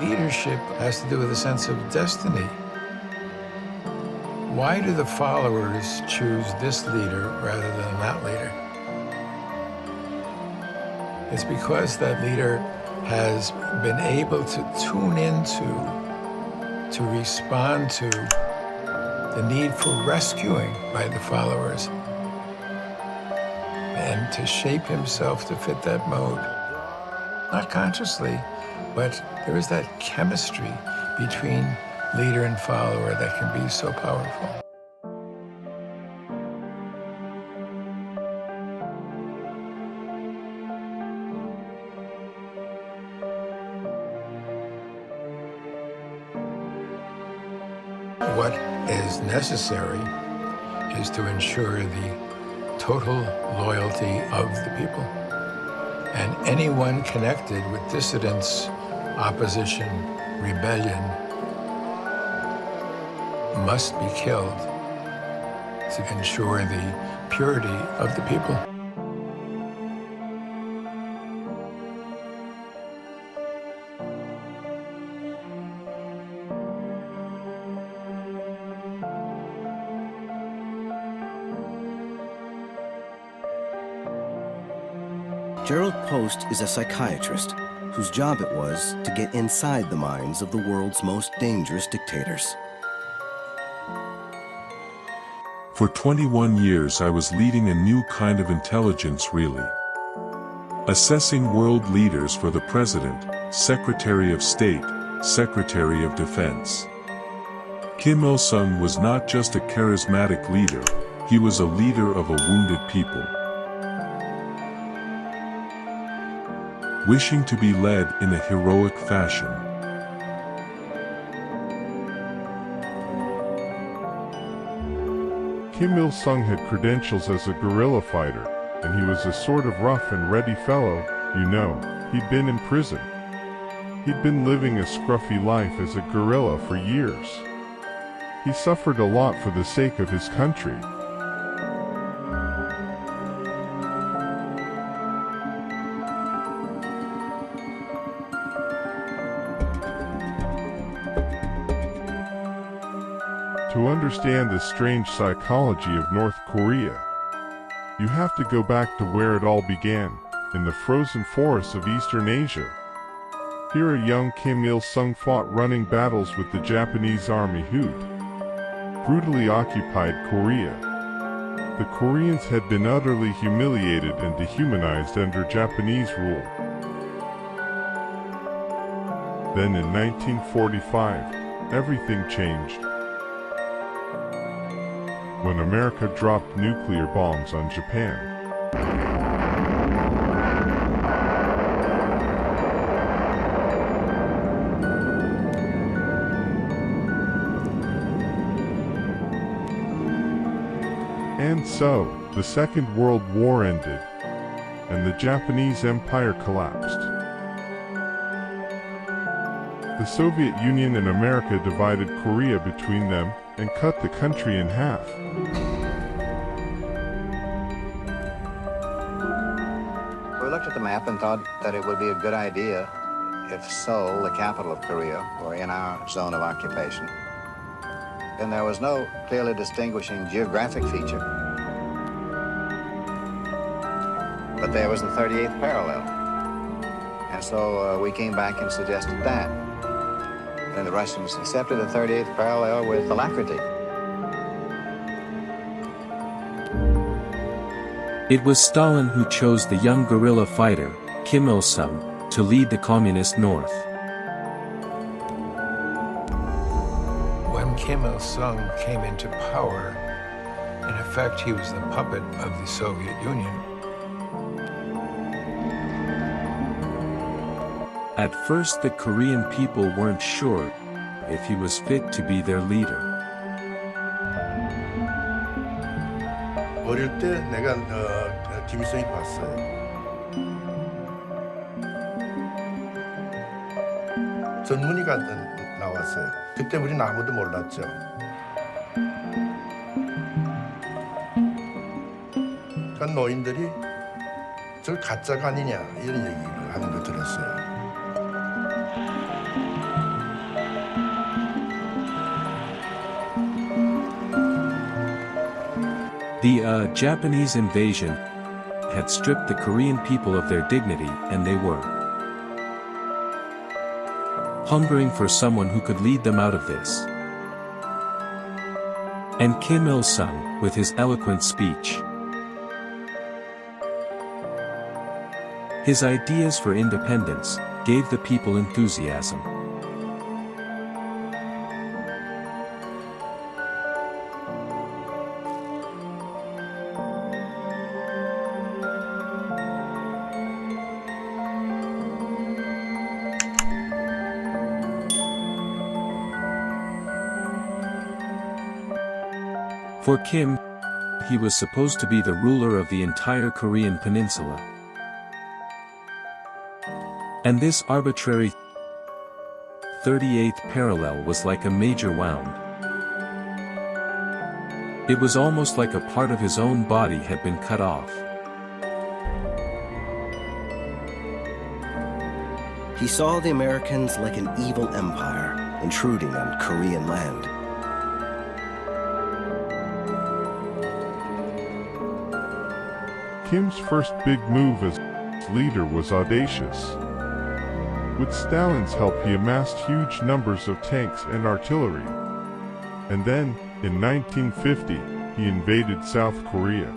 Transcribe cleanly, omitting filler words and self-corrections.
Leadership has to do with a sense of destiny. Why do the followers choose this leader rather than that leader? It's because that leader has been able to tune into, to respond to the need for rescuing by the followers and to shape himself to fit that mode. Not consciously, but there is that chemistry between leader and follower that can be so powerful. What is necessary is to ensure the total loyalty of the people. And anyone connected with dissidence, opposition, rebellion must be killed to ensure the purity of the people. Gerald Post is a psychiatrist whose job it was to get inside the minds of the world's most dangerous dictators. For 21 years I was leading a new kind of intelligence really. Assessing world leaders for the President, Secretary of State, Secretary of Defense. Kim Il-sung was not just a charismatic leader, he was a leader of a wounded people. Wishing to be led in a heroic fashion. Kim Il-sung had credentials as a guerrilla fighter, and he was a sort of rough and ready fellow, you know. He'd been in prison. He'd been living a scruffy life as a guerrilla for years. He suffered a lot for the sake of his country. To understand the strange psychology of North Korea, you have to go back to where it all began, in the frozen forests of Eastern Asia. Here a young Kim Il-sung fought running battles with the Japanese army who'd brutally occupied Korea. The Koreans had been utterly humiliated and dehumanized under Japanese rule. Then in 1945, everything changed. When America dropped nuclear bombs on Japan. And so, the Second World War ended, and the Japanese Empire collapsed. The Soviet Union and America divided Korea between them and cut the country in half. We looked at the map and thought that it would be a good idea if Seoul, the capital of Korea, were in our zone of occupation. And there was no clearly distinguishing geographic feature. But there was the 38th parallel. And so we came back and suggested that. And the Russians accepted the 38th parallel with alacrity. It was Stalin who chose the young guerrilla fighter, Kim Il-sung, to lead the communist North. When Kim Il-sung came into power, in effect he was the puppet of the Soviet Union. At first the Korean people weren't sure if he was fit to be their leader. 어릴 때 내가 김일성이 봤어요. 전문의가 나왔어요. 그때 우리는 아무도 몰랐죠. 그러니까 노인들이 저 가짜가 아니냐 이런 얘기를 하는 거 들었어요. The Japanese invasion had stripped the Korean people of their dignity, and they were hungering for someone who could lead them out of this. And Kim Il-sung, with his eloquent speech, his ideas for independence, gave the people enthusiasm. For Kim, he was supposed to be the ruler of the entire Korean peninsula. And this arbitrary 38th parallel was like a major wound. It was almost like a part of his own body had been cut off. He saw the Americans like an evil empire intruding on Korean land. Kim's first big move as leader was audacious. With Stalin's help, he amassed huge numbers of tanks and artillery. And then, in 1950, he invaded South Korea.